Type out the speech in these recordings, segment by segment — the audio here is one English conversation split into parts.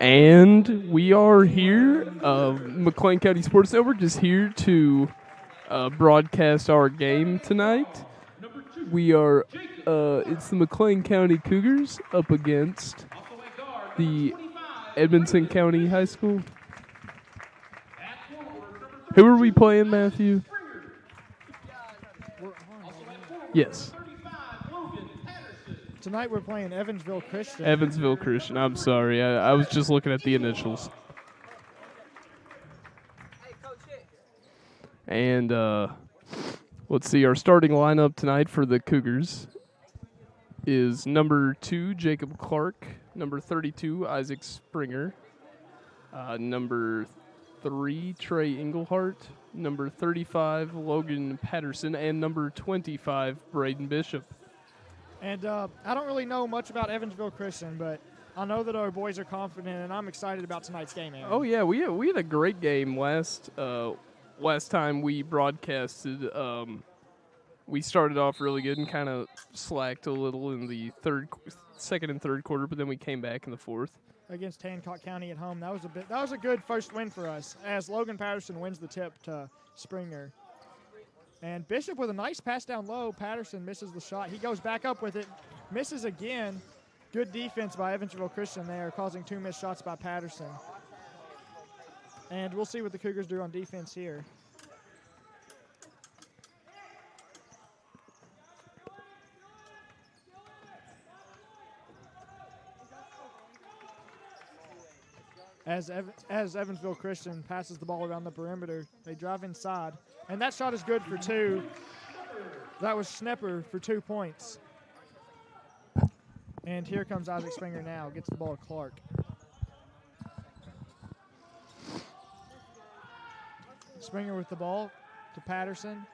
And we are here. McLean County Sports Network is here to broadcast our game tonight. We are, it's the McLean County Cougars up against the Edmonson County High School. Who are we playing, Matthew? Yes. Tonight we're playing Evansville Christian. Evansville Christian. I'm sorry. I was just looking at the initials. And let's see. Our starting lineup tonight for the Cougars is number 2, Jacob Clark. Number 32, Isaac Springer. Number 3, Trey Englehart. Number 35, Logan Patterson. And number 25, Braden Bishop. And I don't really know much about Evansville Christian, but I know that our boys are confident, and I'm excited about tonight's game, Aaron. Oh, yeah. We had a great game last time we broadcasted. We started off really good and kind of slacked a little in the second and third quarter, but then we came back in the fourth. Against Hancock County at home. That was a good first win for us, as Logan Patterson wins the tip to Springer. And Bishop with a nice pass down low. Patterson misses the shot. He goes back up with it, misses again. Good defense by Evansville Christian there, causing 2 missed shots by Patterson. And we'll see what the Cougars do on defense here. As Evansville Christian passes the ball around the perimeter, they drive inside. And that shot is good for 2. That was Schnepper for 2 points. And here comes Isaac Springer now. Gets the ball to Clark. Springer with the ball to Patterson.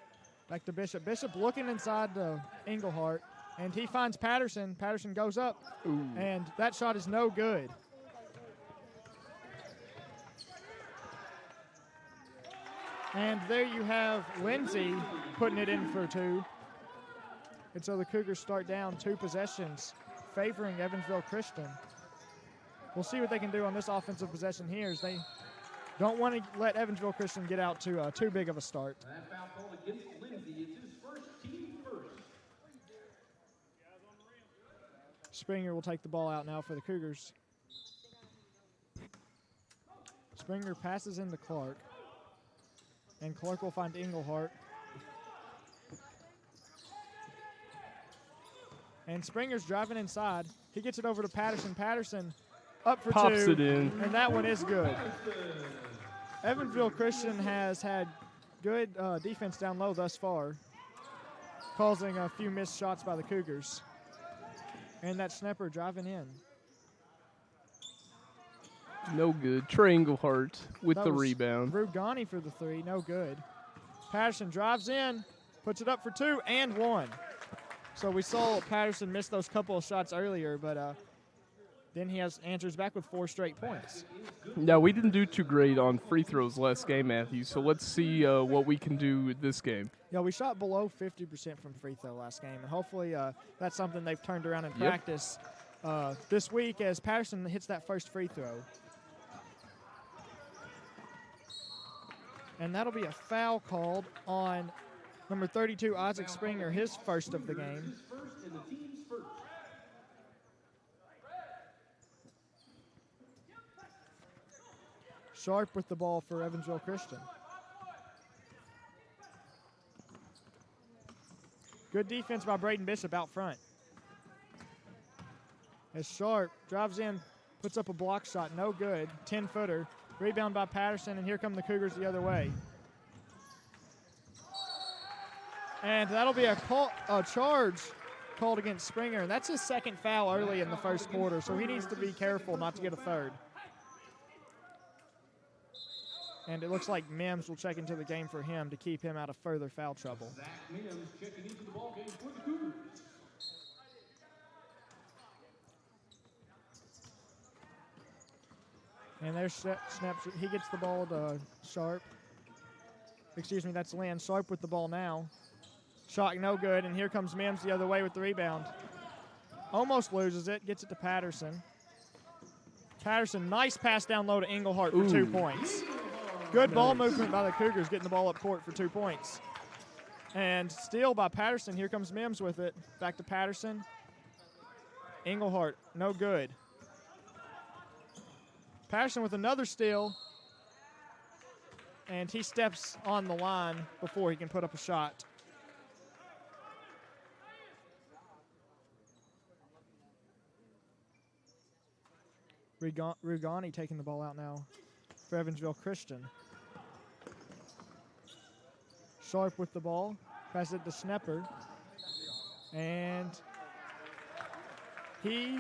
Back to Bishop. Bishop looking inside to Englehart. And he finds Patterson. Patterson goes up. Ooh. And that shot is no good. And there you have Lindsay putting it in for 2. And so the Cougars start down 2 possessions, favoring Evansville Christian. We'll see what they can do on this offensive possession here, as they don't want to let Evansville Christian get out to too big of a start. That foul call against Lindsay is his first, team first. Springer will take the ball out now for the Cougars. Springer passes into Clark. And Clark will find Englehart. And Springer's driving inside. He gets it over to Patterson. Patterson up for Pops 2. it in. And that one is good. Evansville Christian has had good defense down low thus far, causing a few missed shots by the Cougars. And that Schnepper driving in. No good. Trey Englehart with That the was rebound. Rugani for the 3, no good. Patterson drives in, puts it up for 2 and 1. So we saw Patterson miss those couple of shots earlier, but then he answers back with 4 straight points. Now, we didn't do too great on free throws last game, Matthew, so let's see what we can do with this game. Yeah, we shot below 50% from free throw last game, and hopefully that's something they've turned around in practice this week as Patterson hits that first free throw. And that'll be a foul called on number 32, Isaac Springer, his first of the game. Sharp with the ball for Evansville Christian. Good defense by Braden Bishop out front. As Sharp drives in, puts up a block shot, no good, 10-footer. Rebound by Patterson, and here come the Cougars the other way. And that'll be a charge called against Springer. And that's his second foul early in the first quarter, so he needs to be careful not to get a third. And it looks like Mims will check into the game for him to keep him out of further foul trouble. Zach Mims checking into the ball game for the Cougars. And there's snaps. He gets the ball to Sharp. Excuse me, that's Lynn. Sharp with the ball now. Shot no good, and here comes Mims the other way with the rebound. Almost loses it, gets it to Patterson. Patterson, nice pass down low to Englehart for 2 points. Good ball movement by the Cougars, getting the ball up court for 2 points. And steal by Patterson. Here comes Mims with it. Back to Patterson. Englehart, no good. Patterson with another steal. And he steps on the line before he can put up a shot. Rugani taking the ball out now for Evansville Christian. Sharp with the ball. Pass it to Schnepper. And he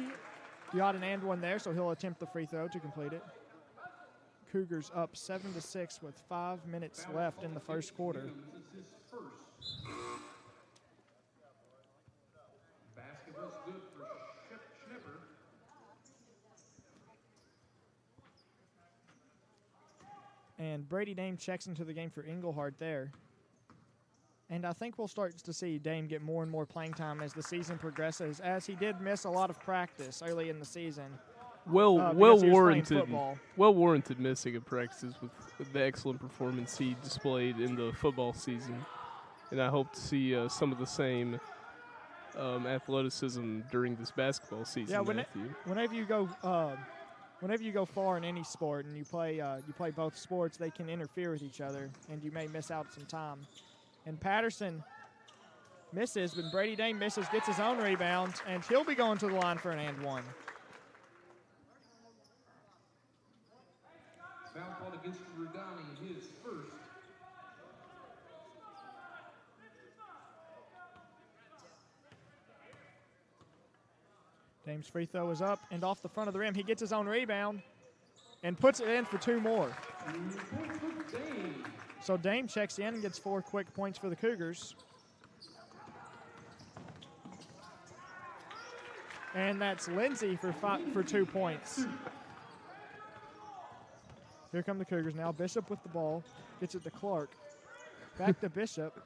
got an and one there, so he'll attempt the free throw to complete it. Cougars up 7-6 with 5 minutes left in the first quarter. Basketball's good for Schnepper. And Brady Dame checks into the game for Englehart there. And I think we'll start to see Dame get more and more playing time as the season progresses, as he did miss a lot of practice early in the season. Well because he was playing warranted. football. Well warranted missing of practices with the excellent performance he displayed in the football season, and I hope to see some of the same athleticism during this basketball season. Yeah, Matthew. whenever you go far in any sport and you play both sports, they can interfere with each other, and you may miss out some time. And Patterson misses, but Brady Dame misses, gets his own rebound, and he'll be going to the line for an and one. Foul called against Rugani, his first. Dame's free throw is up and off the front of the rim. He gets his own rebound and puts it in for 2 more. So Dame checks in and gets 4 quick points for the Cougars. And that's Lindsey for 2 points. Here come the Cougars now. Bishop with the ball. Gets it to Clark. Back to Bishop.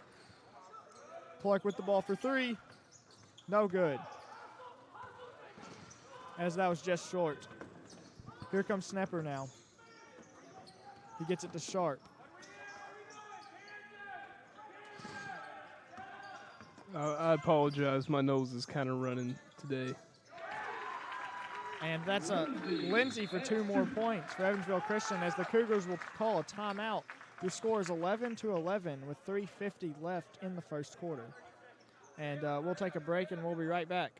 Clark with the ball for 3. No good. As that was just short. Here comes Snapper now. He gets it to Sharp. I apologize. My nose is kind of running today. And that's a Lindsey for 2 more points for Evansville Christian as the Cougars will call a timeout. Your score is 11-11 with 3:50 left in the first quarter. And we'll take a break and we'll be right back.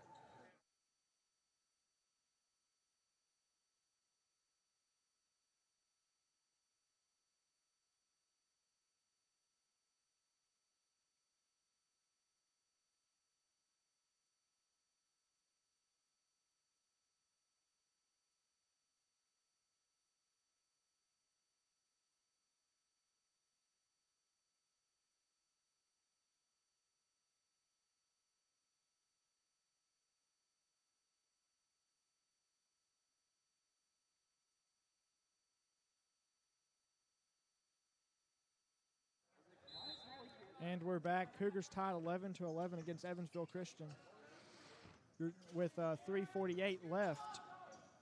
And we're back. Cougars tied 11-11 against Evansville Christian with 3:48 left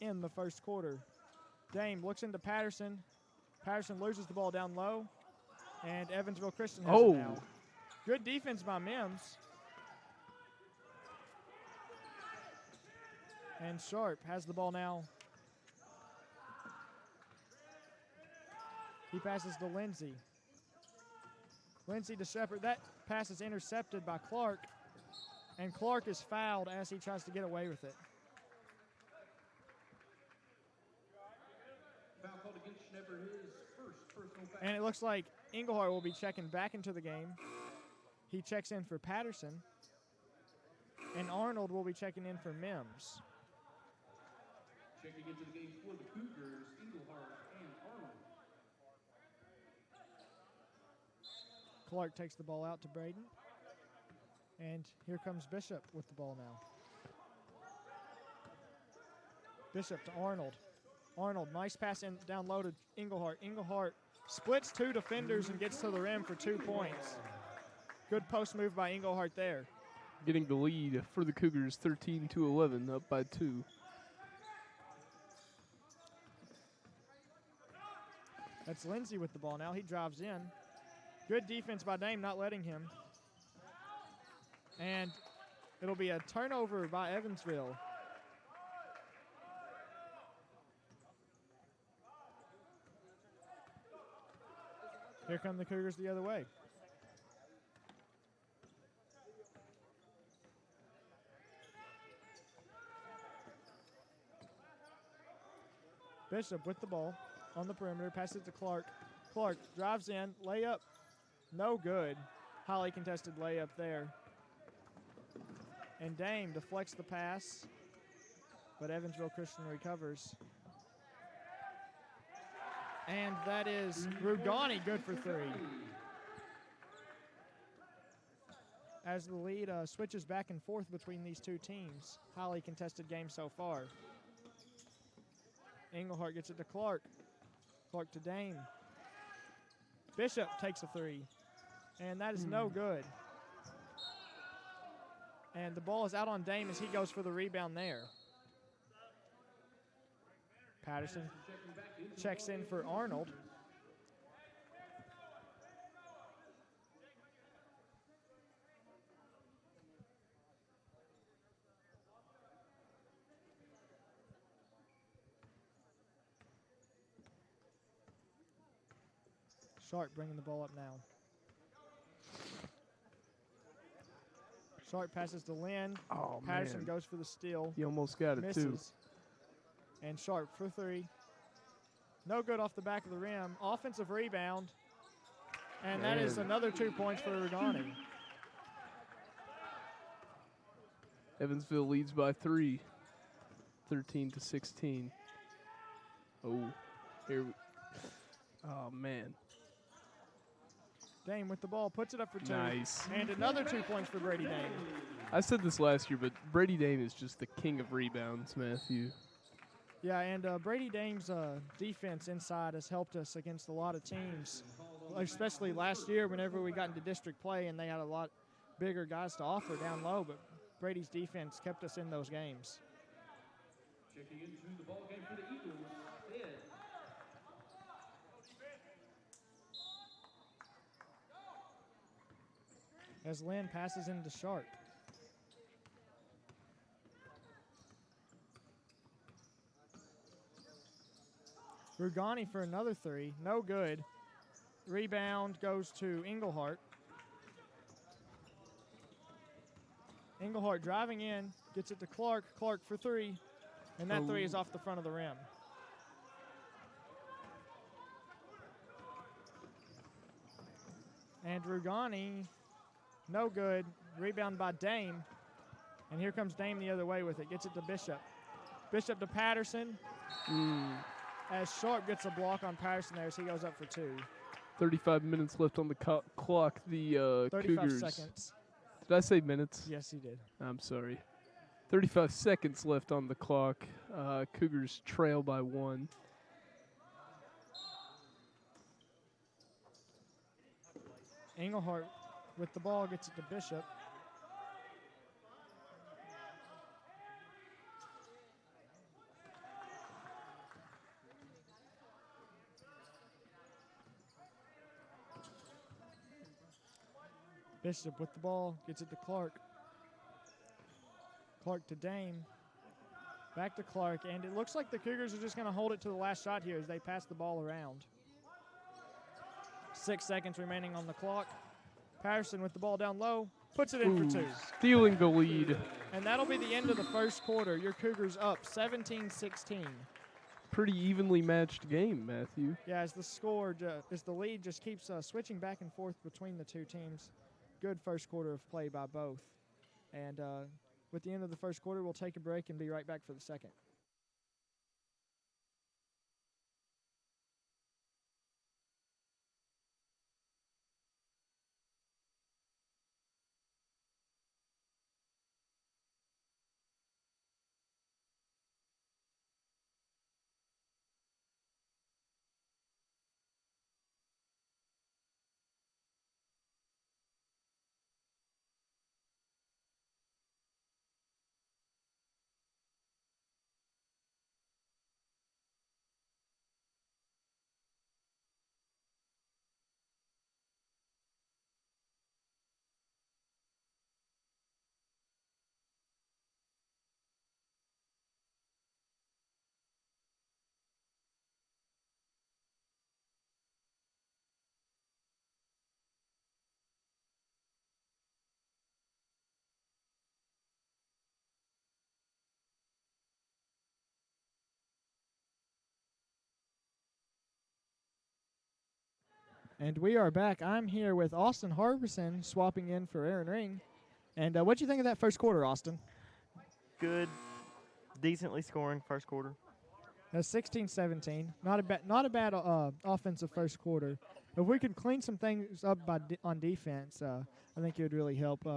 in the first quarter. Dame looks into Patterson. Patterson loses the ball down low, and Evansville Christian has it now. Good defense by Mims. And Sharp has the ball now. He passes to Lindsey. Lindsey to Shepard. That pass is intercepted by Clark, and Clark is fouled as he tries to get away with it. Foul called against Schnepper, his first personal foul. And it looks like Englehart will be checking back into the game. He checks in for Patterson, and Arnold will be checking in for Mims. Checking into the game for the Cougars, Englehart and Arnold. Clark takes the ball out to Braden. And here comes Bishop with the ball now. Bishop to Arnold. Arnold, nice pass in down low to Englehart. Englehart splits 2 defenders and gets to the rim for 2 points. Good post move by Englehart there. Getting the lead for the Cougars, 13-11, up by 2. That's Lindsey with the ball now. He drives in. Good defense by Dame, not letting him. And it'll be a turnover by Evansville. Here come the Cougars the other way. Bishop with the ball on the perimeter, passes it to Clark. Clark drives in, layup, no good. Highly contested layup there. And Dame deflects the pass, but Evansville Christian recovers. And that is Rugani, good for three. As the lead switches back and forth between these two teams. Highly contested game so far. Englehart gets it to Clark. Clark to Dame. Bishop takes a three. And that is no good. And the ball is out on Dame as he goes for the rebound there. Patterson checks in for Arnold. Sharp bringing the ball up now. Sharp passes to Lynn. Oh, Patterson man. goes for the steal. He almost got it, too. Misses. And Sharp for three. No good off the back of the rim. Offensive rebound. And that is another 2 points for Rugani. Evansville leads by 3, 13-16. Oh, oh, man. Dame with the ball, puts it up for two. Nice. And another 2 points for Brady Dame. I said this last year, but Brady Dame is just the king of rebounds, Matthew. Yeah, and Brady Dame's defense inside has helped us against a lot of teams, especially last year whenever we got into district play and they had a lot bigger guys to offer down low, but Brady's defense kept us in those games. Checking into the ball game for the Eagles, Ed. As Lynn passes into Sharp. Rugani for another three, no good. Rebound goes to Englehart. Englehart driving in, gets it to Clark. Clark for three, and that three is off the front of the rim. And Rugani, no good. Rebound by Dame. And here comes Dame the other way with it. Gets it to Bishop. Bishop to Patterson. As Sharp gets a block on Patterson there as he goes up for two. 35 minutes left on the clock. The 35 Cougars. seconds. Did I say minutes? Yes, he did. I'm sorry. 35 seconds left on the clock. Cougars trail by 1. Englehart with the ball gets it to Bishop. Bishop with the ball, gets it to Clark. Clark to Dame. Back to Clark, and it looks like the Cougars are just going to hold it to the last shot here as they pass the ball around. 6 seconds remaining on the clock. Patterson with the ball down low, puts it in for two. Stealing the lead. And that'll be the end of the first quarter. Your Cougars up 17-16. Pretty evenly matched game, Matthew. Yeah, as the lead just keeps switching back and forth between the two teams. Good first quarter of play by both. And with the end of the first quarter, we'll take a break and be right back for the second. And we are back. I'm here with Austin Harbison swapping in for Aaron Ring. And what'd you think of that first quarter, Austin? Good, decently scoring first quarter. 16-17. Not a bad offensive first quarter. If we could clean some things up on defense, I think it would really help.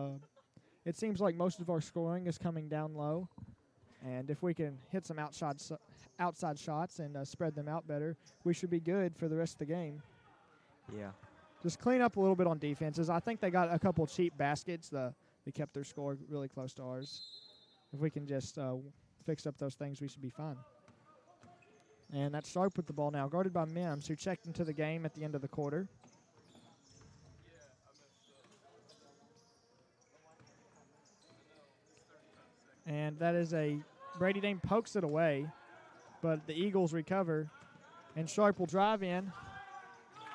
It seems like most of our scoring is coming down low, and if we can hit some outside shots and spread them out better, we should be good for the rest of the game. Yeah. Just clean up a little bit on defenses. I think they got a couple cheap baskets. They kept their score really close to ours. If we can just fix up those things, we should be fine. And that's Sharp with the ball now, guarded by Mims, who checked into the game at the end of the quarter. And that is Brady Dane pokes it away, but the Eagles recover. And Sharp will drive in,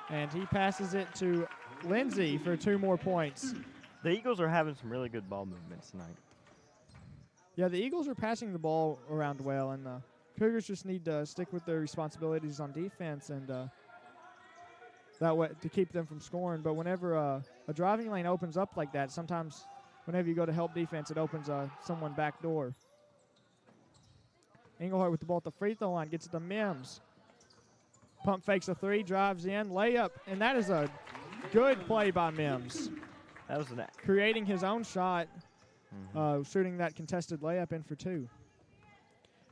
and he passes it to Lindsey for 2 more points. The Eagles are having some really good ball movements tonight. Yeah, the Eagles are passing the ball around well, and the Cougars just need to stick with their responsibilities on defense and that way to keep them from scoring. But whenever a driving lane opens up like that, sometimes whenever you go to help defense, it opens someone back door. Englehart with the ball at the free throw line, gets it to Mims. Pump fakes a 3, drives in, layup, and that is a good play by Mims. That was creating his own shot, shooting that contested layup in for 2.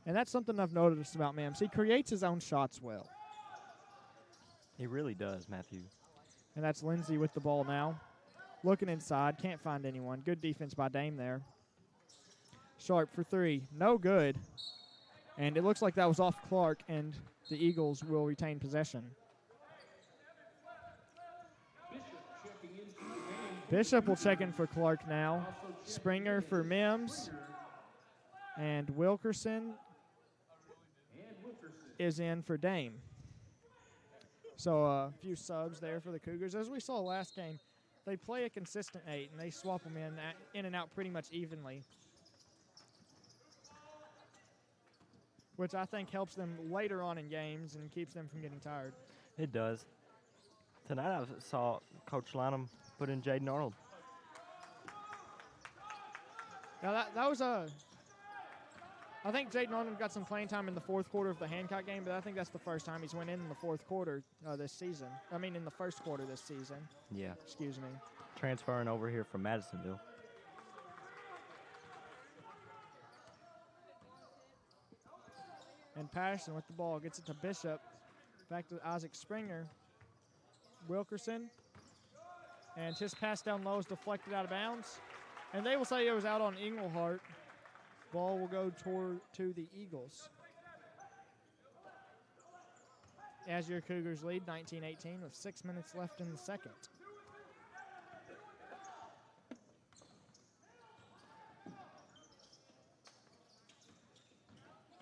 And that's something I've noticed about Mims. He creates his own shots well. He really does, Matthew. And that's Lindsey with the ball now. Looking inside, can't find anyone. Good defense by Dame there. Sharp for 3, no good. And it looks like that was off Clark, and the Eagles will retain possession. Bishop will check in for Clark now. Springer for Mims. And Wilkerson is in for Dame. So a few subs there for the Cougars. As we saw last game, they play a consistent 8, and they swap them in and out pretty much evenly, which I think helps them later on in games and keeps them from getting tired. It does. Tonight I saw Coach Lanham put in Jaden Arnold. Now that was I think Jaden Arnold got some playing time in the fourth quarter of the Hancock game, but I think that's the first time he's went in the fourth quarter this season. I mean, in the first quarter this season. Yeah. Excuse me. Transferring over here from Madisonville. And Patterson with the ball gets it to Bishop. Back to Isaac Springer. Wilkerson. And his pass down low is deflected out of bounds. And they will say it was out on Englehart. Ball will go to the Eagles. As your Cougars lead 19-18 with 6 minutes left in the second.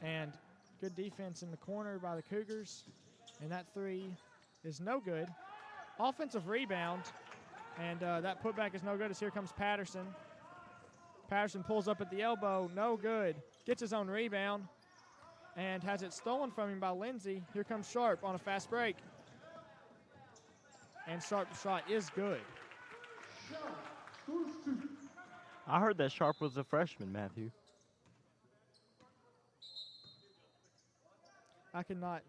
And good defense in the corner by the Cougars. And that 3 is no good. Offensive rebound. And that putback is no good as here comes Patterson. Patterson pulls up at the elbow, no good. Gets his own rebound and has it stolen from him by Lindsey. Here comes Sharp on a fast break. And Sharp's shot is good. I heard that Sharp was a freshman, Matthew. I cannot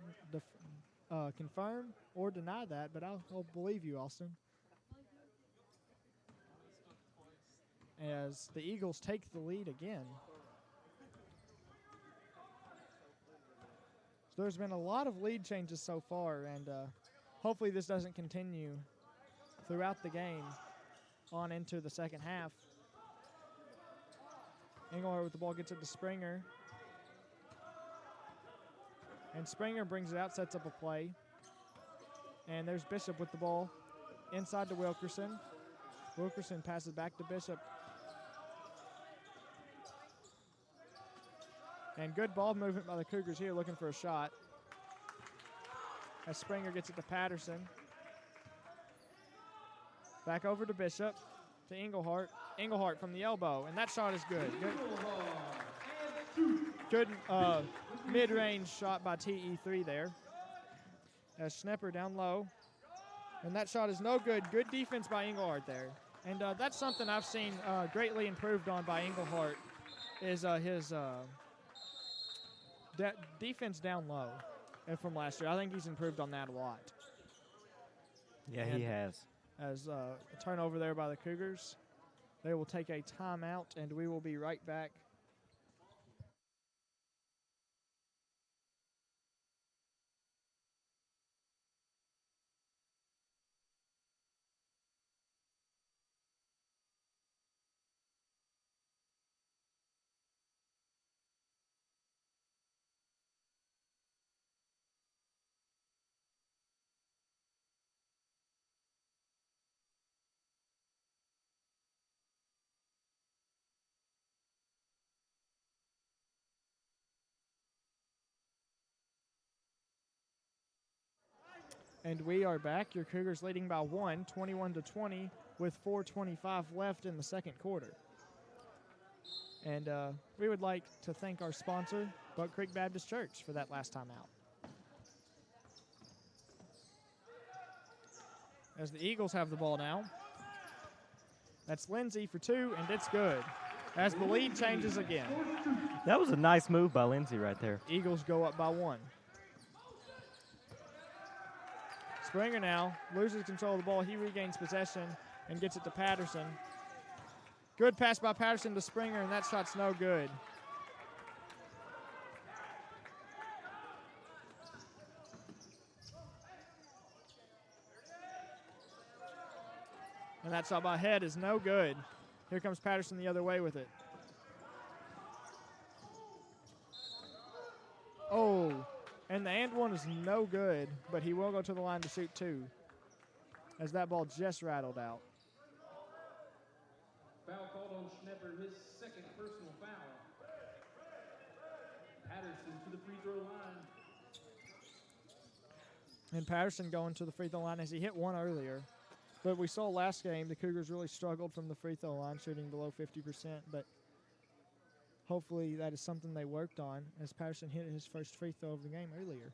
confirm or deny that, but I'll believe you, Austin. As the Eagles take the lead again. So there's been a lot of lead changes so far, and hopefully this doesn't continue throughout the game on into the second half. Englehart with the ball gets it to Springer. And Springer brings it out, sets up a play. And there's Bishop with the ball inside to Wilkerson. Wilkerson passes back to Bishop. And good ball movement by the Cougars here looking for a shot. As Springer gets it to Patterson. Back over to Bishop, to Englehart. Englehart from the elbow, and that shot is good. Good mid-range shot by TE3 there. As Schnepper down low. And that shot is no good. Good defense by Englehart there. And that's something I've seen greatly improved on by Englehart is his defense down low from last year. I think he's improved on that a lot. Yeah, And he has. As a turnover there by the Cougars. They will take a timeout, and we will be right back. And we are back. Your Cougars leading by 1, 21-20, with 4:25 left in the second quarter. And we would like to thank our sponsor, Buck Creek Baptist Church, for that last time out. As the Eagles have the ball now. That's Lindsay for 2, and it's good. As the lead changes again. That was a nice move by Lindsay right there. Eagles go up by 1. Springer now loses control of the ball. He regains possession and gets it to Patterson. Good pass by Patterson to Springer, and that shot's no good. And that shot by Head is no good. Here comes Patterson the other way with it. Oh, and the and one is no good, but he will go to the line to shoot 2 as that ball just rattled out. Foul called on Schnepper, his second personal foul. Patterson to the free throw line. And Patterson going to the free throw line as he hit 1 earlier. But we saw last game the Cougars really struggled from the free throw line, shooting below 50%. But hopefully that is something they worked on as Patterson hit his first free throw of the game earlier.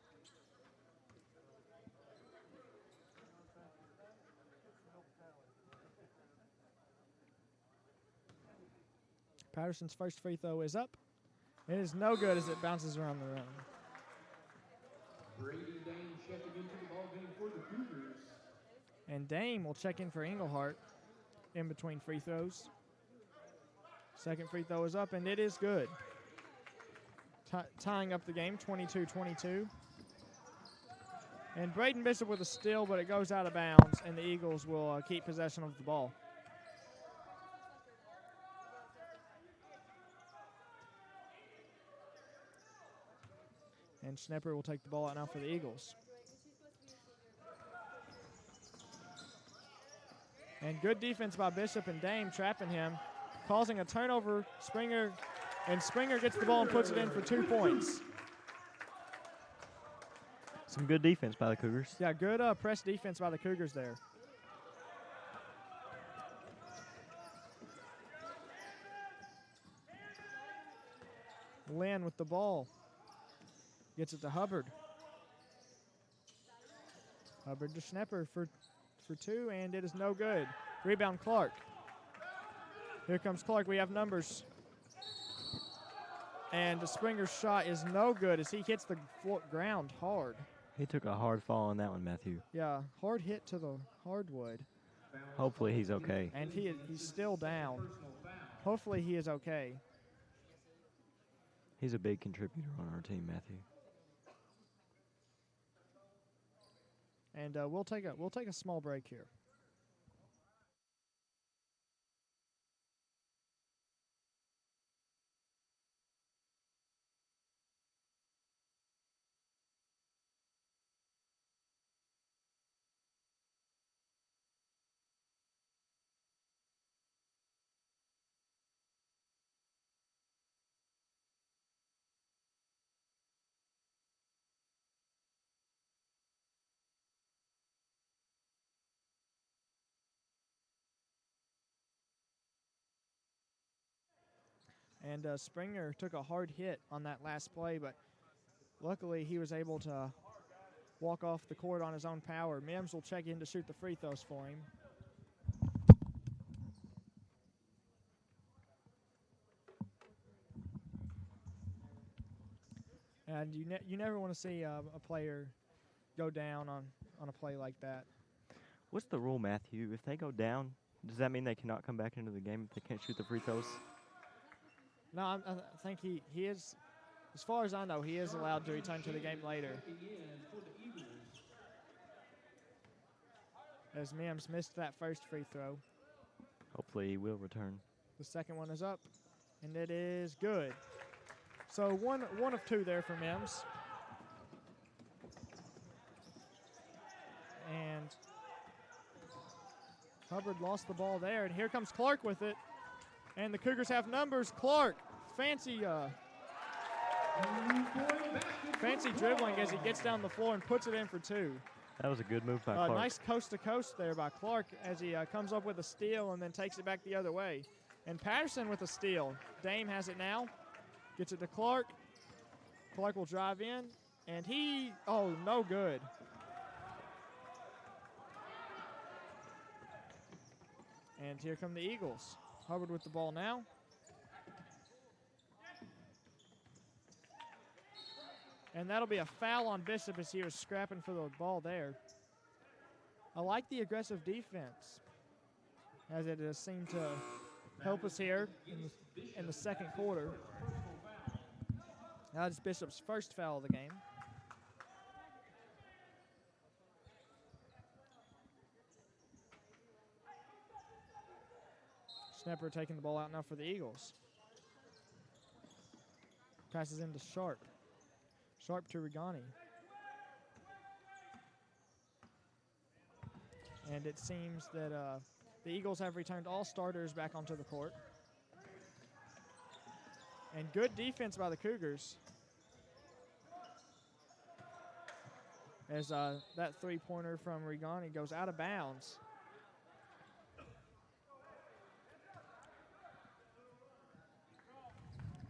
Patterson's first free throw is up. It is no good as it bounces around the rim. Brady Dane checking into the ball game for the Cougars. And Dame will check in for Englehart in between free throws. Second free throw is up, and it is good. Tying up the game, 22-22. And Braden Bishop with a steal, but it goes out of bounds, and the Eagles will keep possession of the ball. And Schnepper will take the ball out now for the Eagles. And good defense by Bishop and Dame trapping him, causing a turnover. Springer gets the ball and puts it in for 2 points. Some good defense by the Cougars. Yeah, good press defense by the Cougars there. Lynn with the ball. Gets it to Hubbard. Hubbard to Schnepper for 2, and it is no good. Rebound Clark. Here comes Clark. We have numbers. And the Springer's shot is no good as he hits the ground hard. He took a hard fall on that one, Matthew. Yeah, hard hit to the hardwood. Hopefully he's okay. And he's still down. Hopefully he is okay. He's a big contributor on our team, Matthew. And we'll take a small break here. And Springer took a hard hit on that last play, but luckily he was able to walk off the court on his own power. Mims will check in to shoot the free throws for him. And you never want to see a player go down on a play like that. What's the rule, Matthew? If they go down, does that mean they cannot come back into the game if they can't shoot the free throws? No, I think he is, as far as I know, he is allowed to return to the game later. As Mims missed that first free throw. Hopefully he will return. The second one is up, and it is good. So one of two there for Mims. And Hubbard lost the ball there, and here comes Clark with it. And the Cougars have numbers. Clark, fancy dribbling as he gets down the floor and puts it in for two. That was a good move by Clark. Nice coast-to-coast there by Clark as he comes up with a steal and then takes it back the other way. And Patterson with a steal. Dame has it now. Gets it to Clark. Clark will drive in. And no good. And here come the Eagles. Hubbard with the ball now. And that'll be a foul on Bishop as he was scrapping for the ball there. I like the aggressive defense as it has seemed to help us here in the second quarter. That is Bishop's first foul of the game. Snapper taking the ball out now for the Eagles. Passes into Sharp. Sharp to Regani. And it seems that the Eagles have returned all starters back onto the court. And good defense by the Cougars. As that three-pointer from Regani goes out of bounds.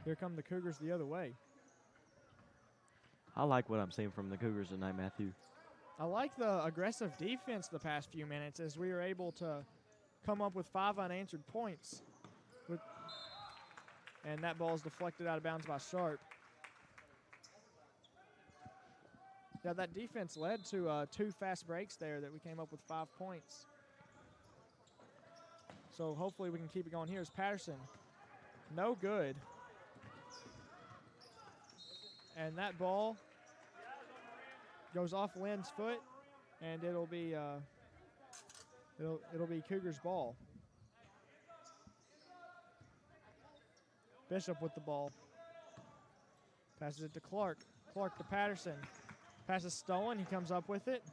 Here come the Cougars the other way. I like what I'm seeing from the Cougars tonight, Matthew. I like the aggressive defense the past few minutes as we were able to come up with 5 unanswered points. And that ball is deflected out of bounds by Sharp. Yeah, that defense led to 2 fast breaks there that we came up with 5 points. So hopefully we can keep it going. Here's Patterson. No good. And that ball goes off Lynn's foot, and it'll be Cougars' ball. Bishop with the ball. Passes it to Clark. Clark to Patterson. Pass is stolen. He comes up with it.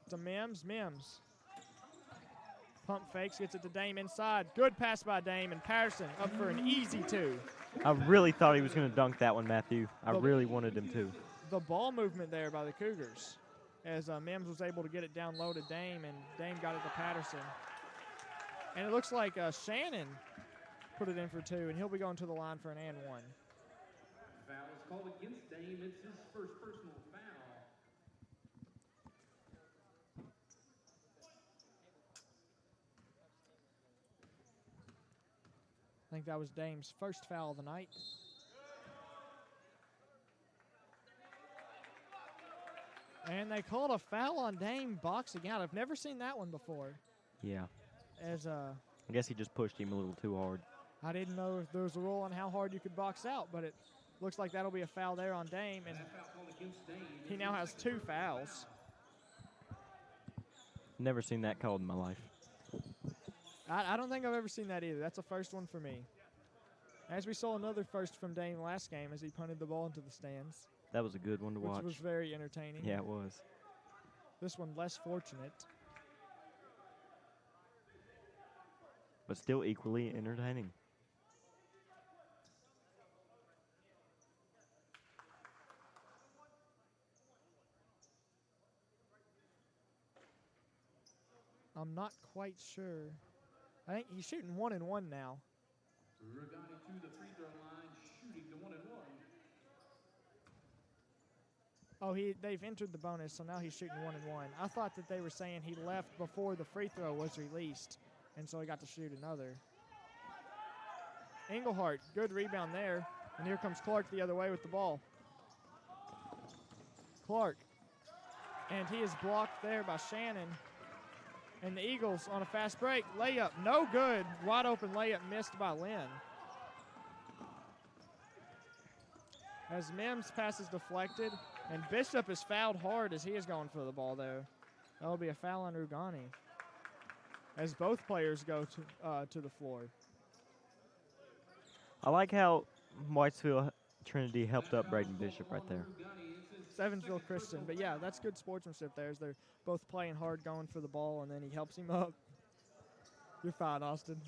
To Mims. Mims. Pump fakes. Gets it to Dame inside. Good pass by Dame, and Patterson up for an easy 2. I really thought he was going to dunk that one, Matthew. I really wanted him to. The ball movement there by the Cougars as Mims was able to get it down low to Dame, and Dame got it to Patterson. And it looks like Shannon put it in for 2, and he'll be going to the line for an and 1. Foul is called against Dame. It's his first personal foul. I think that was Dame's first foul of the night. And they called a foul on Dame boxing out. I've never seen that one before. Yeah. As I guess he just pushed him a little too hard. I didn't know if there was a rule on how hard you could box out, but it looks like that'll be a foul there on Dame, and he now has 2 fouls. Never seen that called in my life. I don't think I've ever seen that either. That's a first one for me. As we saw another first from Dame last game as he punted the ball into the stands. That was a good one to watch. Which was very entertaining. Yeah, it was. This one less fortunate. But still equally entertaining. I'm not quite sure. I think he's shooting 1 and 1 now. Regani to the free throw line, shooting to 1 and 1. Oh, they've entered the bonus, so now he's shooting 1 and 1. I thought that they were saying he left before the free throw was released, and so he got to shoot another. Englehart, good rebound there, and here comes Clark the other way with the ball. Clark, and he is blocked there by Shannon. And the Eagles on a fast break, layup, no good. Wide open layup missed by Lynn. As Mims' pass is deflected, and Bishop is fouled hard as he is going for the ball there. That'll be a foul on Rugani as both players go to the floor. I like how Whitesville Trinity helped up Braden Bishop right there. It's Evansville Christian, but yeah, that's good sportsmanship there as they're both playing hard, going for the ball, and then he helps him up. You're fine, Austin.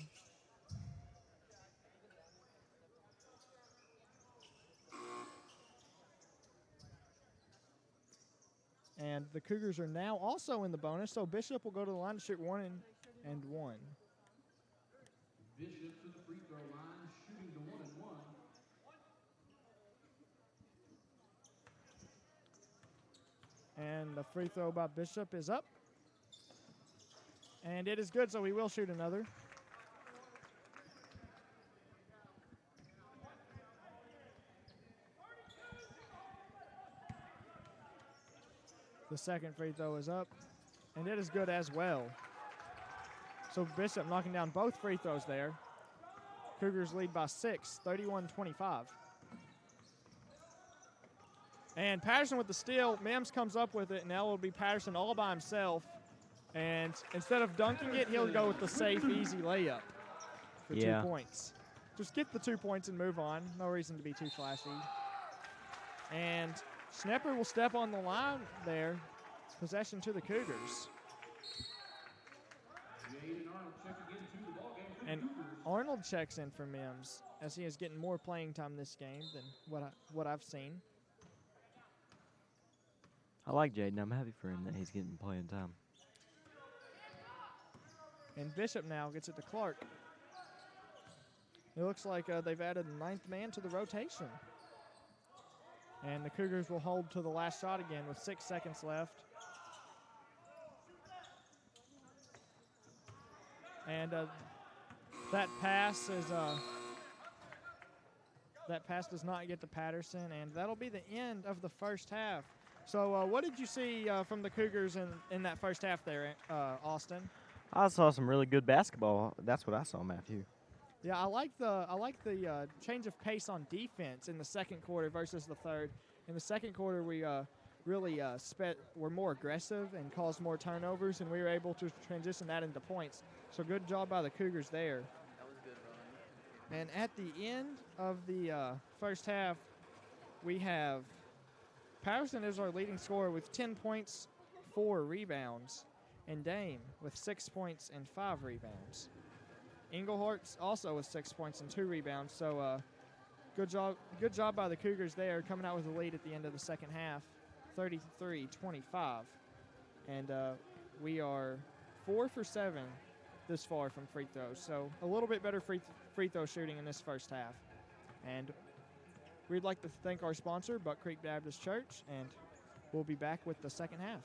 And the Cougars are now also in the bonus, so Bishop will go to the line to shoot 1 and 1. Bishop to the free throw line, shooting to 1 and 1. And the free throw by Bishop is up. And it is good, so he will shoot another. The second free throw is up, and it is good as well. So Bishop knocking down both free throws there. Cougars lead by 6, 31-25. And Patterson with the steal. Mims comes up with it, and now it'll be Patterson all by himself. And instead of dunking it, he'll go with the safe, easy layup for 2 points. Just get the 2 points and move on. No reason to be too flashy. And Schnepper will step on the line there. Possession to the Cougars. And Arnold checks in for Mims as he is getting more playing time this game than what I've seen. I like Jaden. I'm happy for him that he's getting playing time. And Bishop now gets it to Clark. It looks like they've added a 9th man to the rotation. And the Cougars will hold to the last shot again with 6 seconds left. And that pass does not get to Patterson, and that'll be the end of the first half. So what did you see from the Cougars in that first half there, Austin? I saw some really good basketball. That's what I saw, Matthew. Yeah, I like the change of pace on defense in the second quarter versus the third. In the second quarter, we really were more aggressive and caused more turnovers, and we were able to transition that into points. So good job by the Cougars there. That was good, Ryan. And at the end of the first half, we have Patterson is our leading scorer with 10 points, 4 rebounds, and Dame with 6 points and 5 rebounds. Englehart's also with 6 points and 2 rebounds. So good job by the Cougars there, coming out with a lead at the end of the second half, 33-25. And we are 4 for 7 this far from free throws. So a little bit better free throw shooting in this first half. And we'd like to thank our sponsor, Buck Creek Baptist Church, and we'll be back with the second half.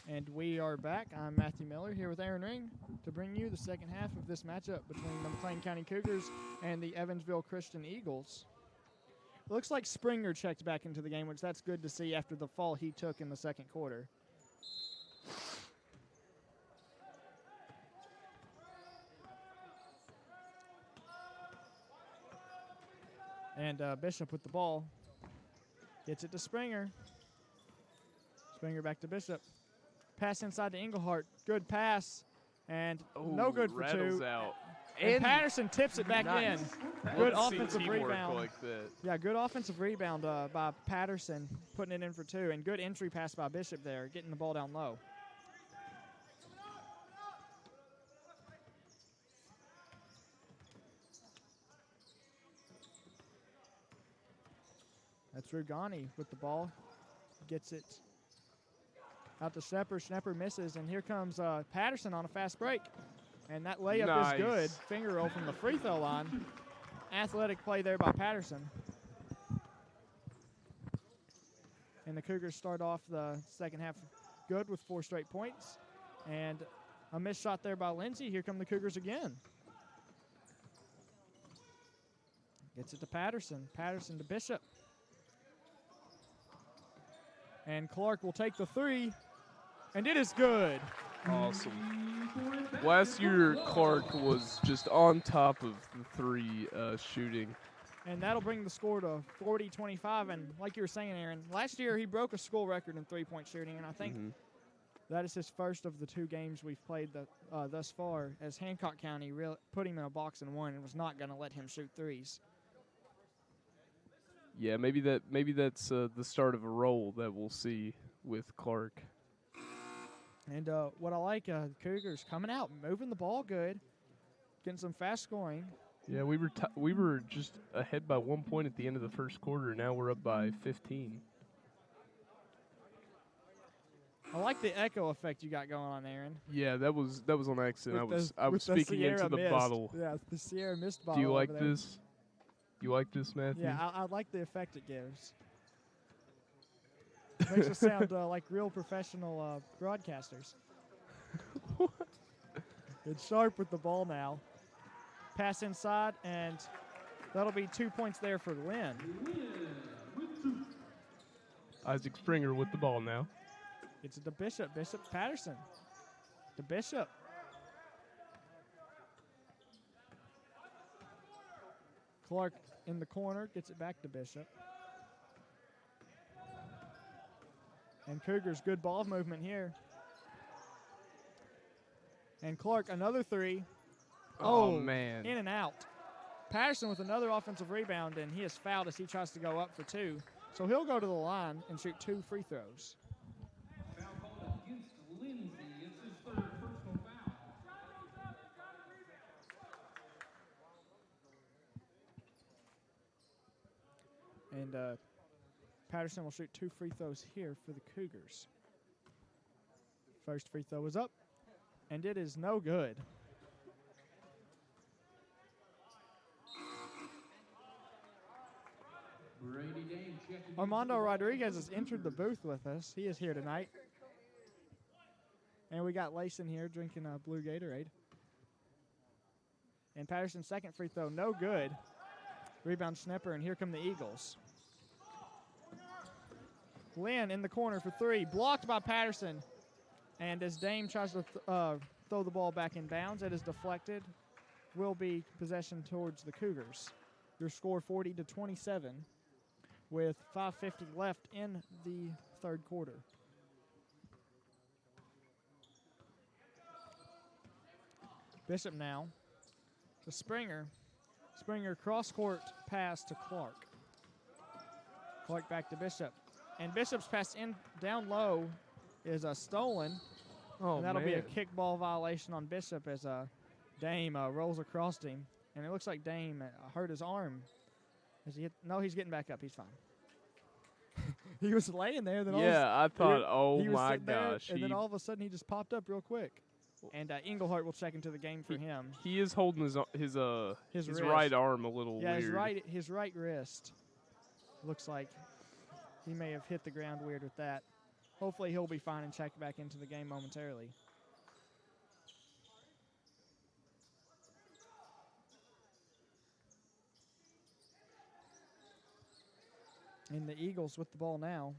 And we are back. I'm Matthew Miller here with Aaron Ring to bring you the second half of this matchup between the McLean County Cougars and the Evansville Christian Eagles. It looks like Springer checked back into the game, which that's good to see after the fall he took in the second quarter. And Bishop with the ball. Gets it to Springer. Springer back to Bishop. Pass inside to Englehart. Good pass. And no good for rattles two. Out. And Patterson tips it back Nice. in. Good Love to see offensive teamwork rebound. like that. Yeah, good offensive rebound by Patterson, putting it in for two. And good entry pass by Bishop there, getting the ball down low. That's Rugani with the ball. Gets it out to Schnepper. Schnepper misses, and here comes Patterson on a fast break. And that layup is good. Finger roll from the free throw line. Athletic play there by Patterson. And the Cougars start off the second half good with 4 straight points. And a missed shot there by Lindsey. Here come the Cougars again. Gets it to Patterson. Patterson to Bishop. And Clark will take the three. And it is good. Awesome. Last year, Clark was just on top of the three shooting. And that'll bring the score to 40-25. And like you were saying, Aaron, last year he broke a school record in three-point shooting. And I think that is his first of the 2 games we've played thus far, as Hancock County put him in a box and won and was not going to let him shoot threes. Yeah, maybe that's the start of a roll that we'll see with Clark. And what I like, the Cougars coming out, moving the ball good, getting some fast scoring. Yeah, we were just ahead by 1 point at the end of the first quarter. Now we're up by 15. I like the echo effect you got going on, Aaron. Yeah, that was on accident. With I was the speaking into Sierra the Mist. bottle. Yeah, the Sierra Mist bottle. Do you like over there. this? You like this, Matthew? Yeah, I like the effect it gives. Makes us sound like real professional broadcasters. It's Sharp with the ball now. Pass inside, and that'll be 2 points there for Lynn. Isaac Springer with the ball now. It's to Bishop. Bishop Patterson. To Bishop. Clark in the corner, gets it back to Bishop. And Cougars, good ball movement here. And Clark, another three. Oh, man. In and out. Patterson with another offensive rebound, and he is fouled as he tries to go up for 2. So he'll go to the line and shoot 2 free throws. Foul called against Lindsey. It's his 3rd personal foul. And Patterson will shoot 2 free throws here for the Cougars. First free throw is up, and it is no good. Brady Dane checking. Armando Rodriguez has entered the booth with us. He is here tonight. And we got Layson here drinking a blue Gatorade. And Patterson's second free throw, no good. Rebound Schnepper, and here come the Eagles. Lynn in the corner for 3, blocked by Patterson. And as Dame tries to throw the ball back in bounds, it is deflected. Will be possession towards the Cougars. Your score 40-27 with 5:50 left in the 3rd quarter. Bishop now to Springer. Springer cross-court pass to Clark. Clark back to Bishop. And Bishop's pass in down low is stolen. Oh, And that'll man. be a kickball violation on Bishop as Dame rolls across him. And it looks like Dame hurt his arm. No, he's getting back up. He's fine. He was laying there. Then I thought, oh he was my sitting there, gosh. and then all of a sudden he just popped up real quick. And Englehart will check into the game for him. He is holding his Wrist. right arm a little Yeah, weird. his right wrist looks like he may have hit the ground weird with that. hopefully he'll be fine and check back into the game momentarily. And the Eagles with the ball now.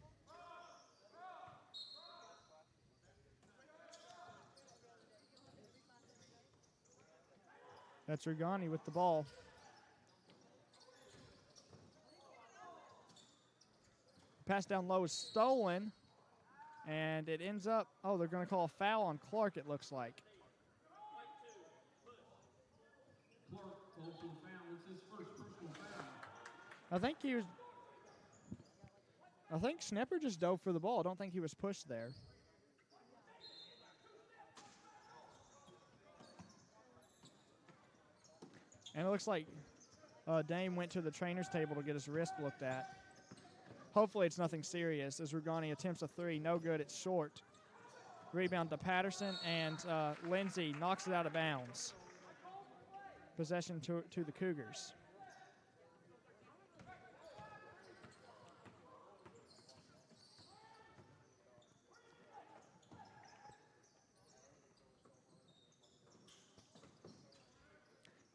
That's Rugani with the ball. Pass down low is stolen, and it ends up, they're going to call a foul on Clark, it looks like. Clark called for the foul. It's his first personal foul. I think Schnepper just dove for the ball. I don't think he was pushed there. And it looks like Dame went to the trainer's table to get his wrist looked at. Hopefully it's nothing serious as Rugani attempts a three. No good. It's short. Rebound to Patterson, and Lindsay knocks it out of bounds. Possession to the Cougars.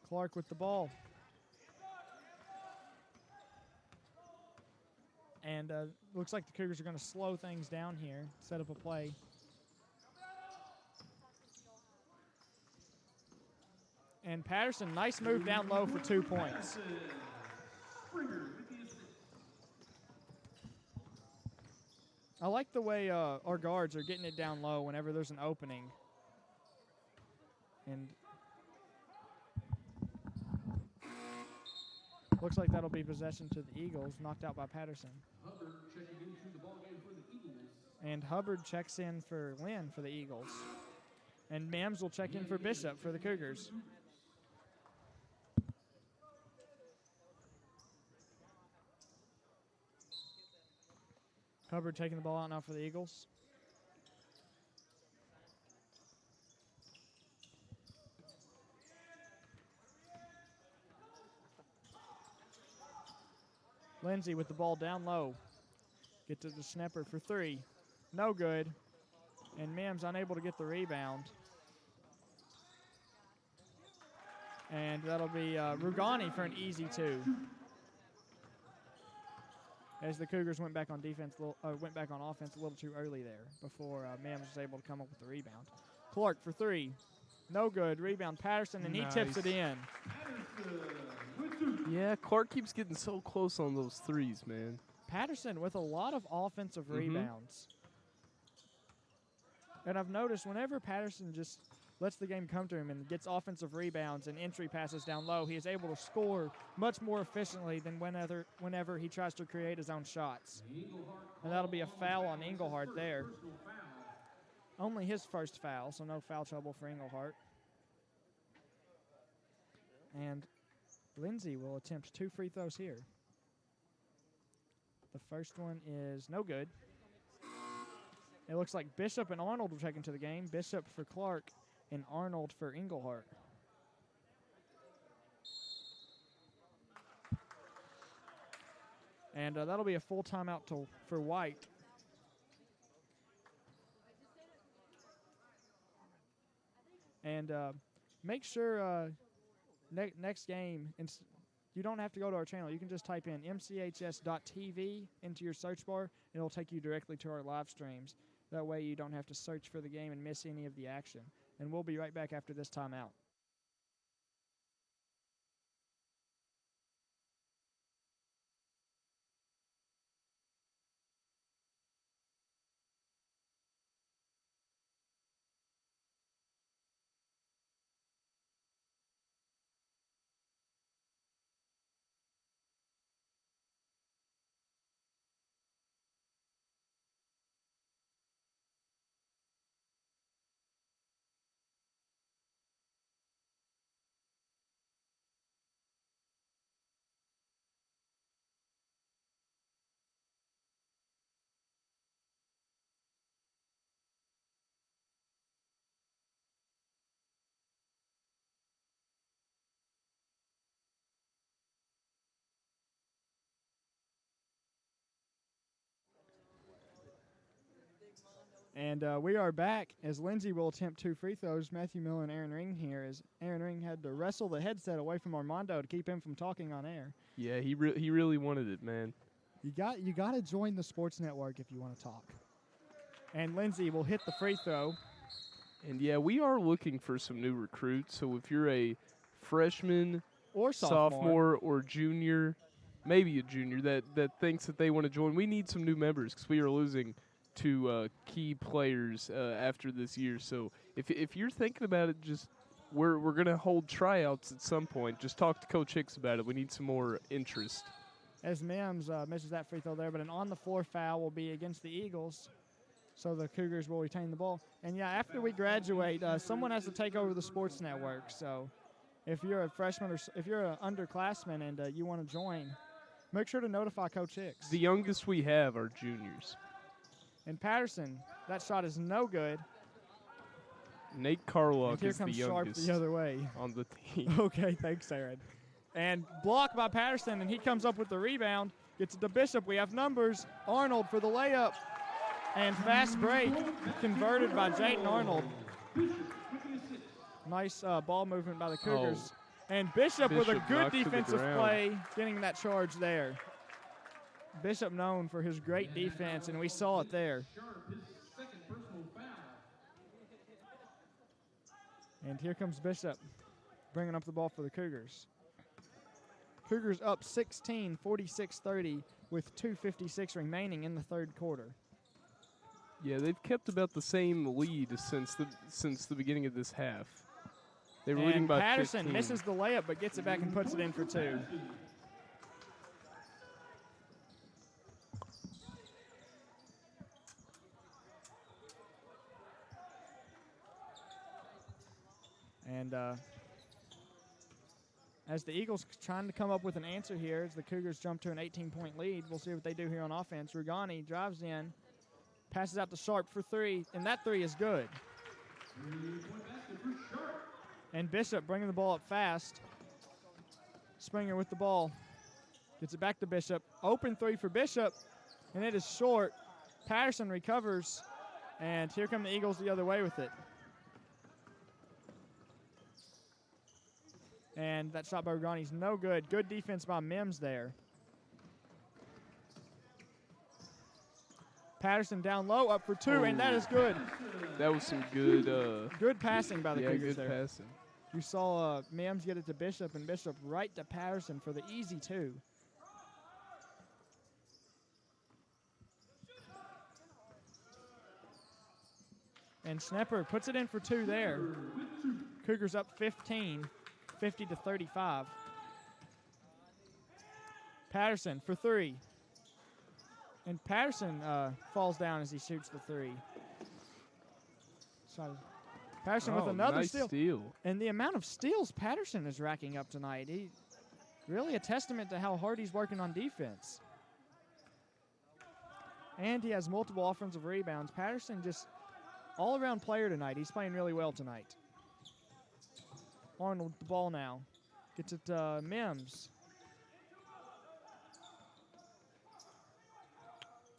Clark with the ball. And looks like the Cougars are going to slow things down here, set up a play. And Patterson, nice move down low for 2 points. I like the way our guards are getting it down low whenever there's an opening. And looks like that'll be possession to the Eagles, knocked out by Patterson. Hubbard checking into the ballgame for the Eagles. And Hubbard checks in for Lynn for the Eagles. And Mims will check in for Bishop for the Cougars. Hubbard taking the ball out now for the Eagles. Lindsay with the ball down low. Get to the Schnepper for three. No good. And Mims unable to get the rebound. And that'll be Rugani for an easy two. As the Cougars went back on offense a little too early there before Mims was able to come up with the rebound. Clark for three. No good. Rebound Patterson, and he tips it in. Yeah, Clark keeps getting so close on those threes, man. Patterson with a lot of offensive rebounds. And I've noticed whenever Patterson just lets the game come to him and gets offensive rebounds and entry passes down low, he is able to score much more efficiently than whenever he tries to create his own shots. And that'll be a foul on Engelhardt there. Only his first foul, so no foul trouble for Engelhardt. And Lindsay will attempt 2 free throws here. The first one is no good. It looks like Bishop and Arnold will check into the game. Bishop for Clark and Arnold for Engelhardt. And that'll be a full timeout for White. And make sure next game, you don't have to go to our channel. You can just type in mchs.tv into your search bar, and it'll take you directly to our live streams. That way you don't have to search for the game and miss any of the action. And we'll be right back after this timeout. And we are back as Lindsay will attempt 2 free throws. Matthew Miller and Aaron Ring here, as Aaron Ring had to wrestle the headset away from Armando to keep him from talking on air. Yeah, he really wanted it, man. You got to join the sports network if you want to talk. And Lindsay will hit the free throw. And yeah, we are looking for some new recruits. So if you're a freshman, Or sophomore, or junior, maybe a junior that thinks that they want to join, we need some new members because we are losing 2 key players after this year. So if you're thinking about it, just we're gonna hold tryouts at some point. Just talk to Coach Hicks about it. We need some more interest. As Mims misses that free throw there, but an on-the-floor foul will be against the Eagles. So the Cougars will retain the ball. And, yeah, after we graduate, someone has to take over the sports network. So if you're a freshman or if you're an underclassman and you want to join, make sure to notify Coach Hicks. The youngest we have are juniors. And Patterson, that shot is no good. Nate And Carlock here is the comes Sharp youngest the other way. on the team. Okay, thanks, Aaron. And blocked by Patterson, and he comes up with the rebound. Gets it to Bishop. We have numbers. Arnold for the layup. And fast break converted by Jayden Arnold. Nice ball movement by the Cougars. And Bishop with a Bishop good knocked to the defensive ground. play, getting that charge there. Bishop known for his great defense, and we saw it there. And here comes Bishop, bringing up the ball for the Cougars. Cougars up 16, 46-30, with 2:56 remaining in the third quarter. Yeah, they've kept about the same lead since the beginning of this half. They were leading And by Patterson 15. misses the layup, but gets it back and puts it in for 2. And as the Eagles trying to come up with an answer here, as the Cougars jump to an 18-point lead, we'll see what they do here on offense. Rugani drives in, passes out to Sharp for 3, and that 3 is good. And Bishop bringing the ball up fast. Springer with the ball. Gets it back to Bishop. Open 3 for Bishop, and it is short. Patterson recovers, and here come the Eagles the other way with it. And that shot by Rugani is no good. Good defense by Mims there. Patterson down low, up for 2, and that is good. That was some good. Good passing by the yeah, Cougars good there. passing. You saw Mims get it to Bishop, and Bishop right to Patterson for the easy 2. And Snepper puts it in for 2 there. Cougars up 15, 50-35. Patterson for 3. And Patterson falls down as he shoots the 3. Patterson with another nice steal. And the amount of steals Patterson is racking up tonight, really a testament to how hard he's working on defense. And he has multiple offensive rebounds. Patterson just all-around player tonight. He's playing really well tonight. Arnold with the ball now. Gets it to Mims.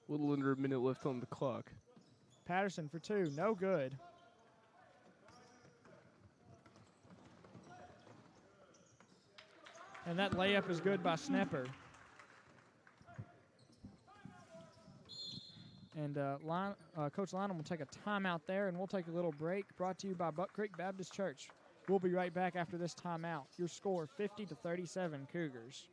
A little under a minute left on the clock. Patterson for 2, no good. And that layup is good by Snepper. And Coach Lynham will take a timeout there, and we'll take a little break. Brought to you by Buck Creek Baptist Church. We'll be right back after this timeout. Your score, 50-37 Cougars.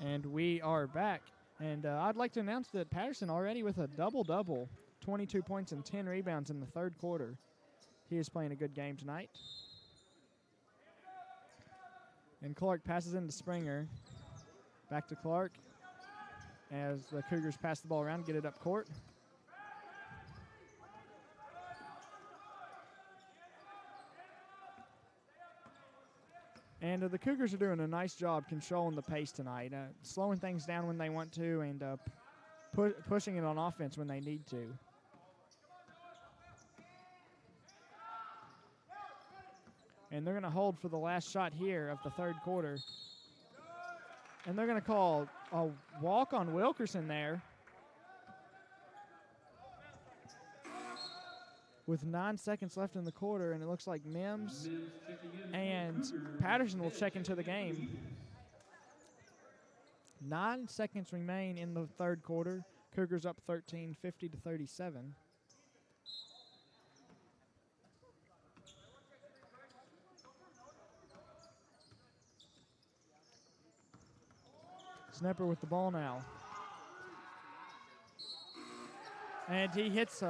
And we are back. And I'd like to announce that Patterson already with a double-double, 22 points and 10 rebounds in the third quarter. He is playing a good game tonight. And Clark passes into Springer. Back to Clark as the Cougars pass the ball around, get it up court. And the Cougars are doing a nice job controlling the pace tonight, slowing things down when they want to and pushing it on offense when they need to. And they're going to hold for the last shot here of the third quarter. And they're going to call a walk on Wilkerson there. With 9 seconds left in the quarter, and it looks like Mims and Patterson will check into the game. 9 seconds remain in the third quarter. Cougars up 13, 50-37. Snapper with the ball now. And he hits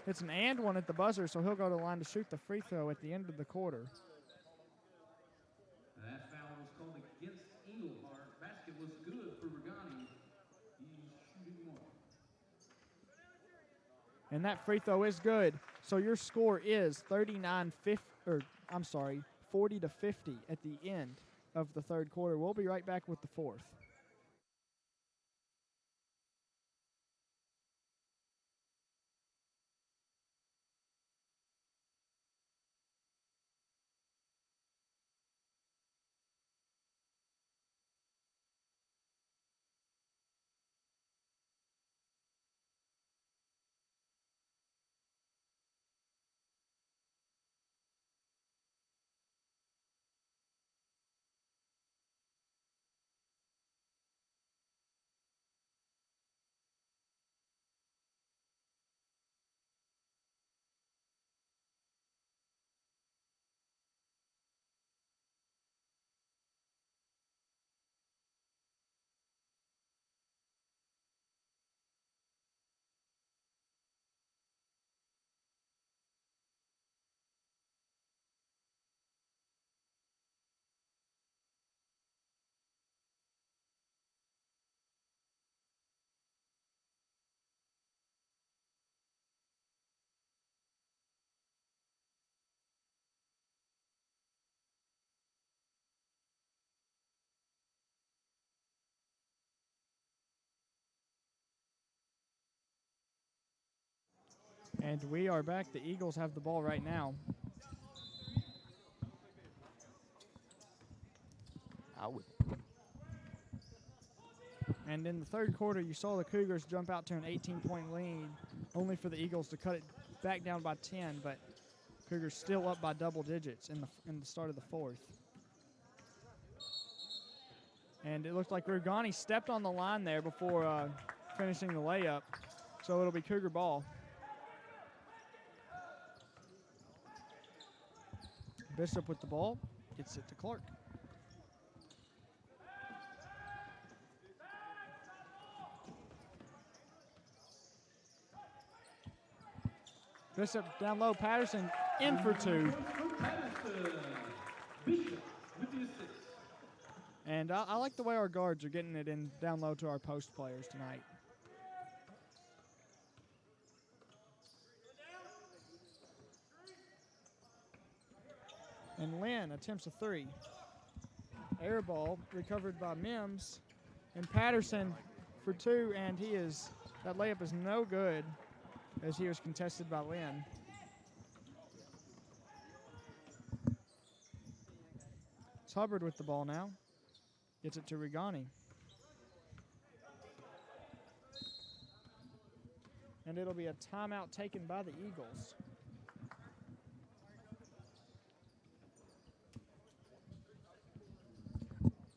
it's an and one at the buzzer, so he'll go to the line to shoot the free throw at the end of the quarter. That foul was called against Engelhardt. Basket was good for Regani. He's shooting more. And that free throw is good. So your score is 40 to 50 at the end of the third quarter. We'll be right back with the fourth. And we are back. The Eagles have the ball right now. And in the third quarter, you saw the Cougars jump out to an 18-point lead, only for the Eagles to cut it back down by 10, but Cougars still up by double digits in the start of the fourth. And it looked like Regani stepped on the line there before finishing the layup, so it'll be Cougar ball. Bishop with the ball, gets it to Clark. Bishop down low, Patterson in for two. And I like the way our guards are getting it in down low to our post players tonight. And Lynn attempts a three. Air ball recovered by Mims. And Patterson for two, and that layup is no good as he was contested by Lynn. It's Hubbard with the ball now. Gets it to Regani. And it'll be a timeout taken by the Eagles.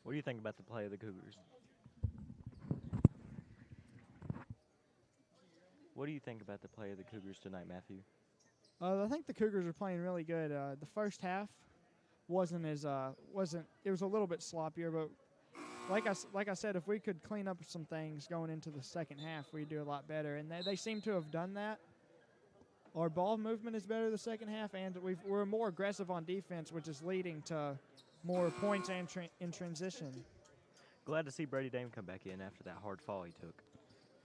What do you think about the play of the Cougars? What do you think about the play of the Cougars tonight, Matthew? I think the Cougars are playing really good. The first half it was a little bit sloppier, but like I said, if we could clean up some things going into the second half, we'd do a lot better. And they seem to have done that. Our ball movement is better the second half, and we're more aggressive on defense, which is leading to more points and in transition. Glad to see Brady Dame come back in after that hard fall he took.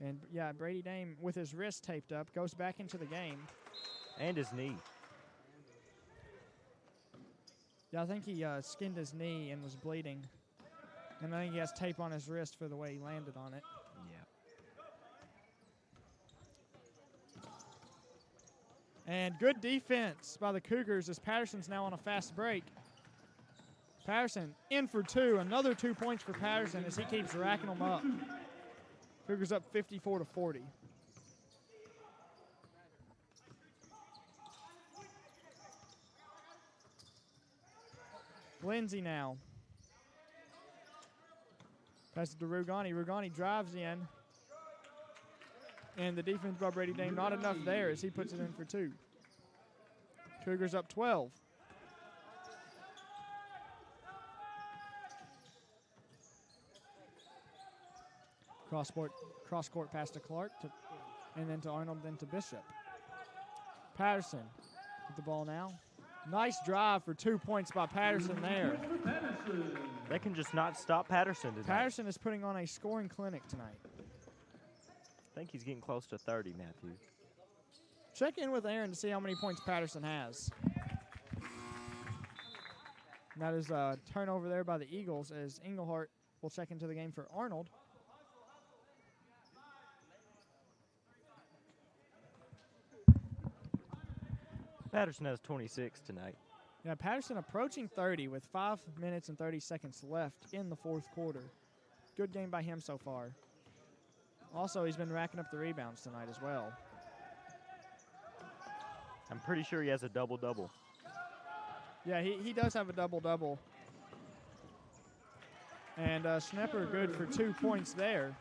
And, yeah, Brady Dame, with his wrist taped up, goes back into the game. And his knee. Yeah, I think he skinned his knee and was bleeding. And I think he has tape on his wrist for the way he landed on it. Yeah. And good defense by the Cougars as Patterson's now on a fast break. Patterson in for 2. Another 2 points for Patterson as he keeps racking them up. Cougars up 54-40. Lindsay now. Passes to Rugani. Rugani drives in. And the defense by Brady Dame, not enough there as he puts it in for 2. Cougars up 12. Cross-court pass to Clark, and then to Arnold, then to Bishop. Patterson with the ball now. Nice drive for 2 points by Patterson there. They can just not stop Patterson tonight. Patterson is putting on a scoring clinic tonight. I think he's getting close to 30, Matthew. Check in with Aaron to see how many points Patterson has. And that is a turnover there by the Eagles as Englehart will check into the game for Arnold. Patterson has 26 tonight. Yeah, Patterson approaching 30 with 5 minutes and 30 seconds left in the fourth quarter. Good game by him so far. Also, he's been racking up the rebounds tonight as well. I'm pretty sure he has a double-double. Yeah, he does have a double-double. And Schnepper good for 2 points there.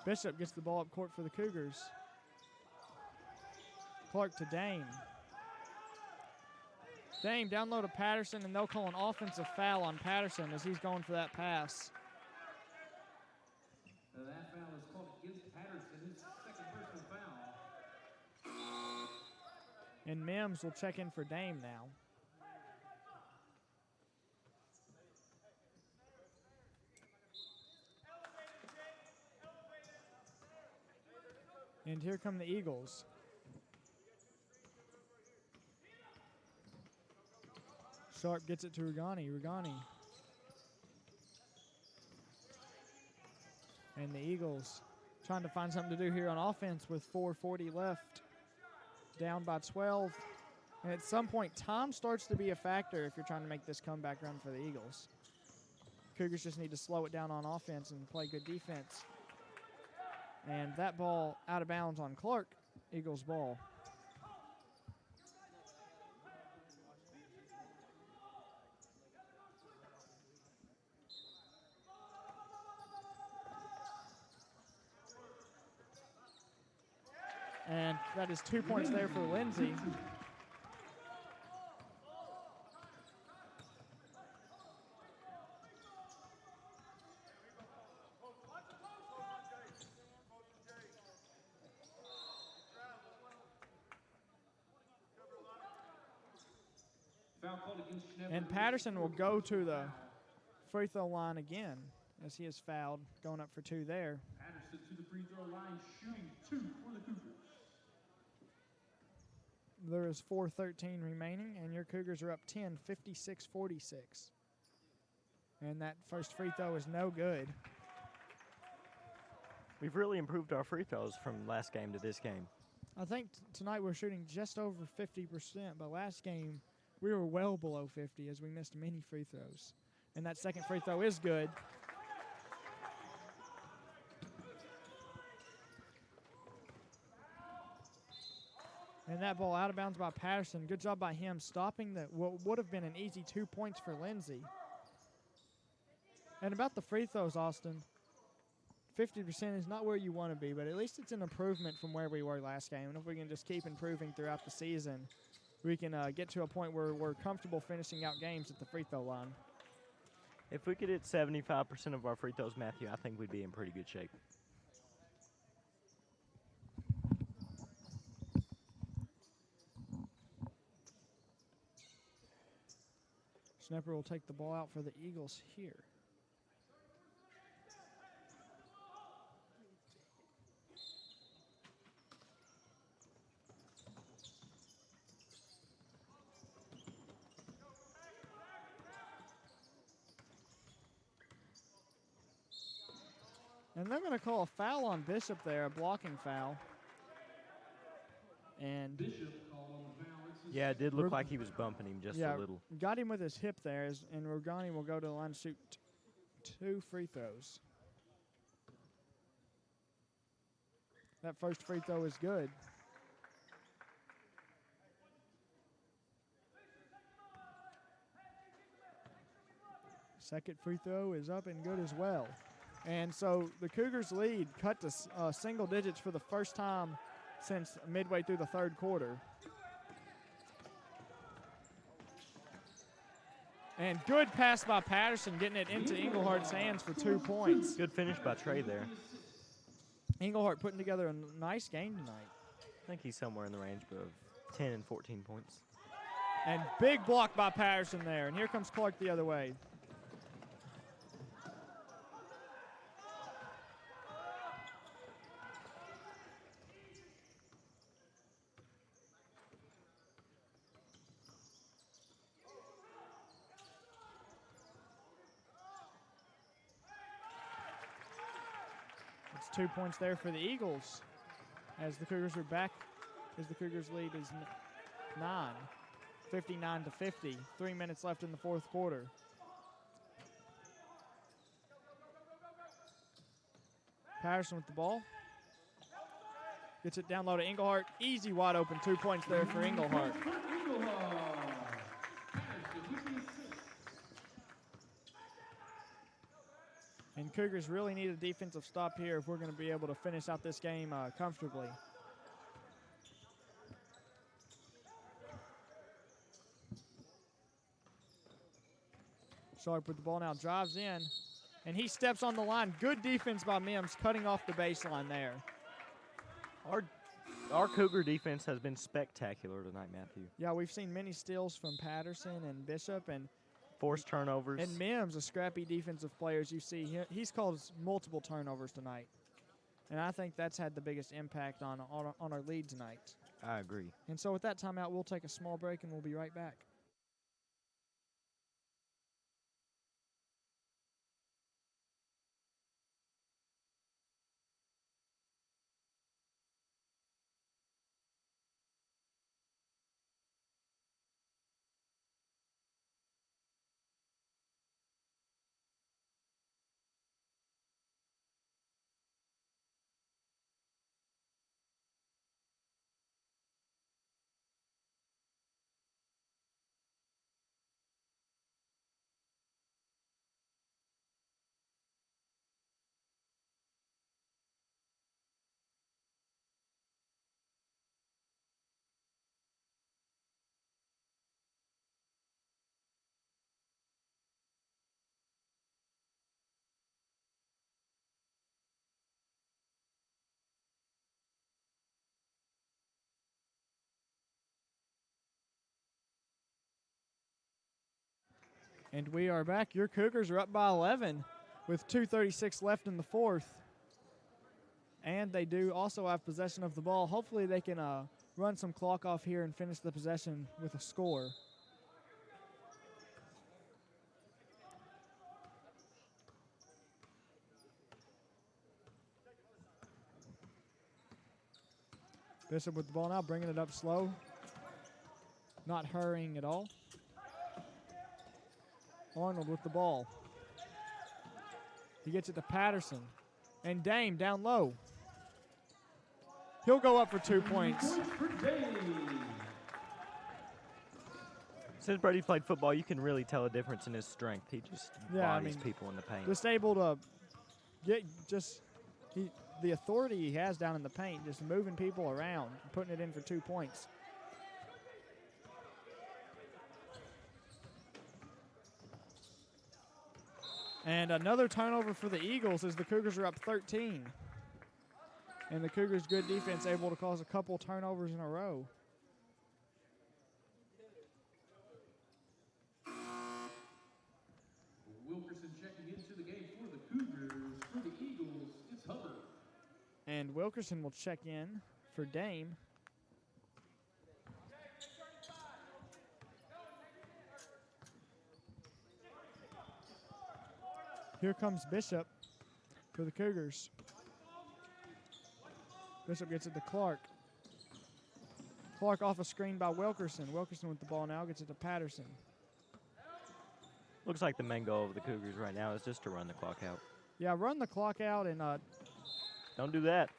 Bishop gets the ball up court for the Cougars. Clark to Dame. Dame down low to Patterson, and they'll call an offensive foul on Patterson as he's going for that pass. That foul is called against Patterson, his second personal foul. And Mims will check in for Dame now. And here come the Eagles. Sharp gets it to Rugani. Rugani. And the Eagles trying to find something to do here on offense with 4:40 left. Down by 12. And at some point, time starts to be a factor if you're trying to make this comeback run for the Eagles. Cougars just need to slow it down on offense and play good defense. And that ball out of bounds on Clark, Eagles ball. And that is 2 points there for Lindsay. And Patterson will go to the free throw line again as he is fouled, going up for 2 there. Patterson to the free throw line, shooting 2 for the Cougars. There is 4:13 remaining, and your Cougars are up 10, 56-46. And that first free throw is no good. We've really improved our free throws from last game to this game. I think tonight we're shooting just over 50%, but last game we were well below 50 as we missed many free throws. And that second free throw is good. And that ball out of bounds by Patterson. Good job by him stopping what would have been an easy 2 points for Lindsay. And about the free throws, Austin, 50% is not where you want to be, but at least it's an improvement from where we were last game. And if we can just keep improving throughout the season, we can get to a point where we're comfortable finishing out games at the free throw line. If we could hit 75% of our free throws, Matthew, I think we'd be in pretty good shape. Snapper will take the ball out for the Eagles here. And they're going to call a foul on Bishop there, a blocking foul. And Yeah, it did look like he was bumping him just a little. got him with his hip there, and Rogani will go to the line to shoot 2 free throws. That first free throw is good. Second free throw is up and good as well. And so the Cougars' lead cut to single digits for the first time since midway through the third quarter. And good pass by Patterson, getting it into Englehart's hands for 2 points. Good finish by Trey there. Englehart putting together a nice game tonight. I think he's somewhere in the range of 10 and 14 points. And big block by Patterson there. And here comes Clark the other way. It's 2 points there for the Eagles as the Cougars are back, as the Cougars lead is 9, 59-50. 3 minutes left in the fourth quarter. Patterson with the ball. Gets it down low to Englehart. Easy wide open 2 points there for Englehart. And Cougars really need a defensive stop here if we're going to be able to finish out this game comfortably. Sharp with the ball now, drives in, and he steps on the line. Good defense by Mims, cutting off the baseline there. Our Cougar defense has been spectacular tonight, Matthew. Yeah, we've seen many steals from Patterson and Bishop, and forced turnovers. And Mims, a scrappy defensive player, as you see, he's caused multiple turnovers tonight. And I think that's had the biggest impact on our lead tonight. I agree. And so with that timeout, we'll take a small break, and we'll be right back. And we are back. Your Cougars are up by 11 with 2:36 left in the fourth. And they do also have possession of the ball. Hopefully they can run some clock off here and finish the possession with a score. Bishop with the ball now, bringing it up slow. Not hurrying at all. Arnold with the ball. He gets it to Patterson. And Dame down low. He'll go up for 2 points. Since Brady played football, you can really tell a difference in his strength. He just bodies people in the paint. Just able to get the authority he has down in the paint, just moving people around, putting it in for 2 points. And another turnover for the Eagles as the Cougars are up 13. And the Cougars' good defense able to cause a couple turnovers in a row. Wilkerson checking into the game for the Cougars. For the Eagles, it's Hubbard. And Wilkerson will check in for Dame. Here comes Bishop for the Cougars. Bishop gets it to Clark. Clark off a screen by Wilkerson. Wilkerson with the ball now gets it to Patterson. Looks like the main goal of the Cougars right now is just to run the clock out. Yeah, run the clock out and Don't do that.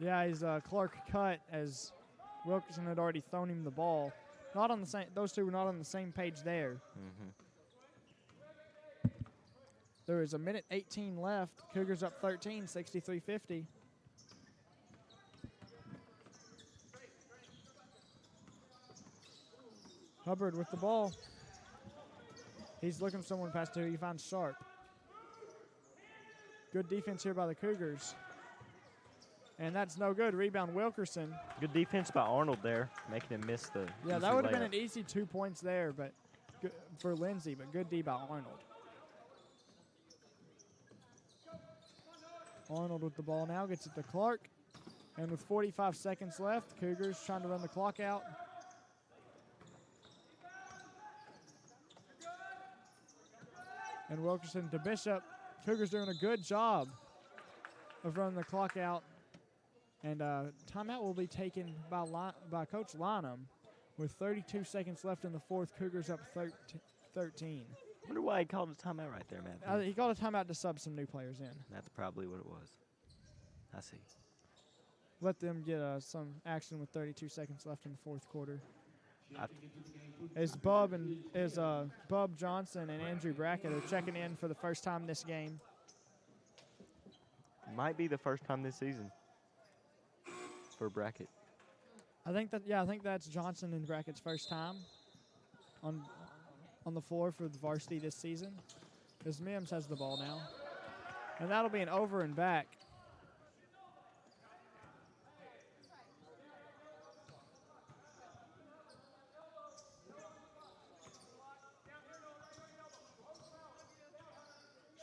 yeah, he's Clark cut as Wilkerson had already thrown him the ball. Not on the same. Those two were not on the same page there. Mm-hmm. There is a minute 18 left. Cougars up 13, 63-50. Hubbard with the ball. He's looking for someone to pass to. He finds Sharp. Good defense here by the Cougars. And that's no good. Rebound Wilkerson. Good defense by Arnold there, making him miss the Yeah, easy that would have been layup. an easy 2 points there, but good for Lindsey, but good D by Arnold. Arnold with the ball now, gets it to Clark. And with 45 seconds left, Cougars trying to run the clock out. And Wilkerson to Bishop. Cougars doing a good job of running the clock out. And timeout will be taken by Coach Lynham with 32 seconds left in the fourth. Cougars up 13. I wonder why he called a timeout right there, Matthew. He called a timeout to sub some new players in. That's probably what it was. I see. Let them get some action with 32 seconds left in the fourth quarter. As Bub Johnson and Andrew Brackett are checking in for the first time this game. Might be the first time this season for Brackett. I think that's Johnson and Brackett's first time on the floor for the varsity this season. As Mims has the ball now. And that'll be an over and back.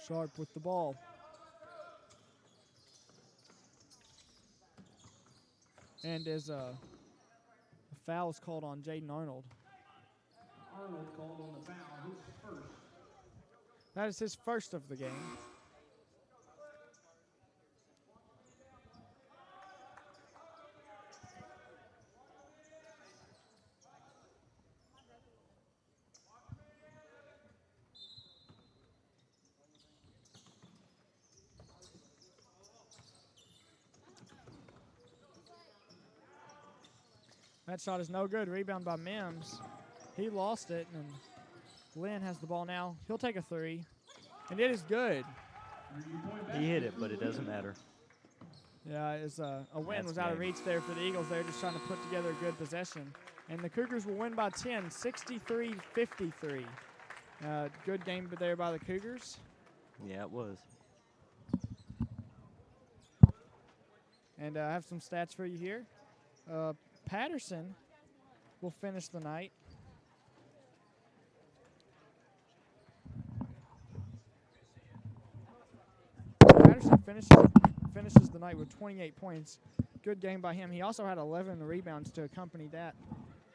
Sharp with the ball. And as a foul is called on Jaden Arnold. Arnold called on the foul, his first. That is his first of the game. That shot is no good. Rebound by Mims. He lost it, and Lynn has the ball now. He'll take a three, and it is good. He hit it, but it doesn't matter. Yeah, it's a win That's was out of game. reach there for the Eagles. They're just trying to put together a good possession. And the Cougars will win by 10, 63-53. Good game there by the Cougars. Yeah, it was. And I have some stats for you here. Patterson will finish the night. Patterson finishes the night with 28 points. Good game by him. He also had 11 rebounds to accompany that.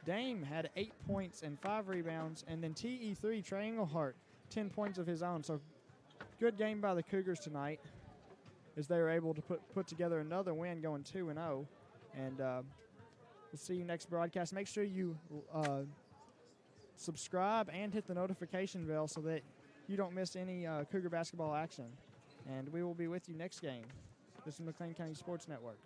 Dame had 8 points and 5 rebounds. And then TE3, Trey Englehart, 10 points of his own. So good game by the Cougars tonight as they were able to put together another win going 2-0. And we'll see you next broadcast. Make sure you subscribe and hit the notification bell so that you don't miss any Cougar basketball action. And we will be with you next game. This is McLean County Sports Network.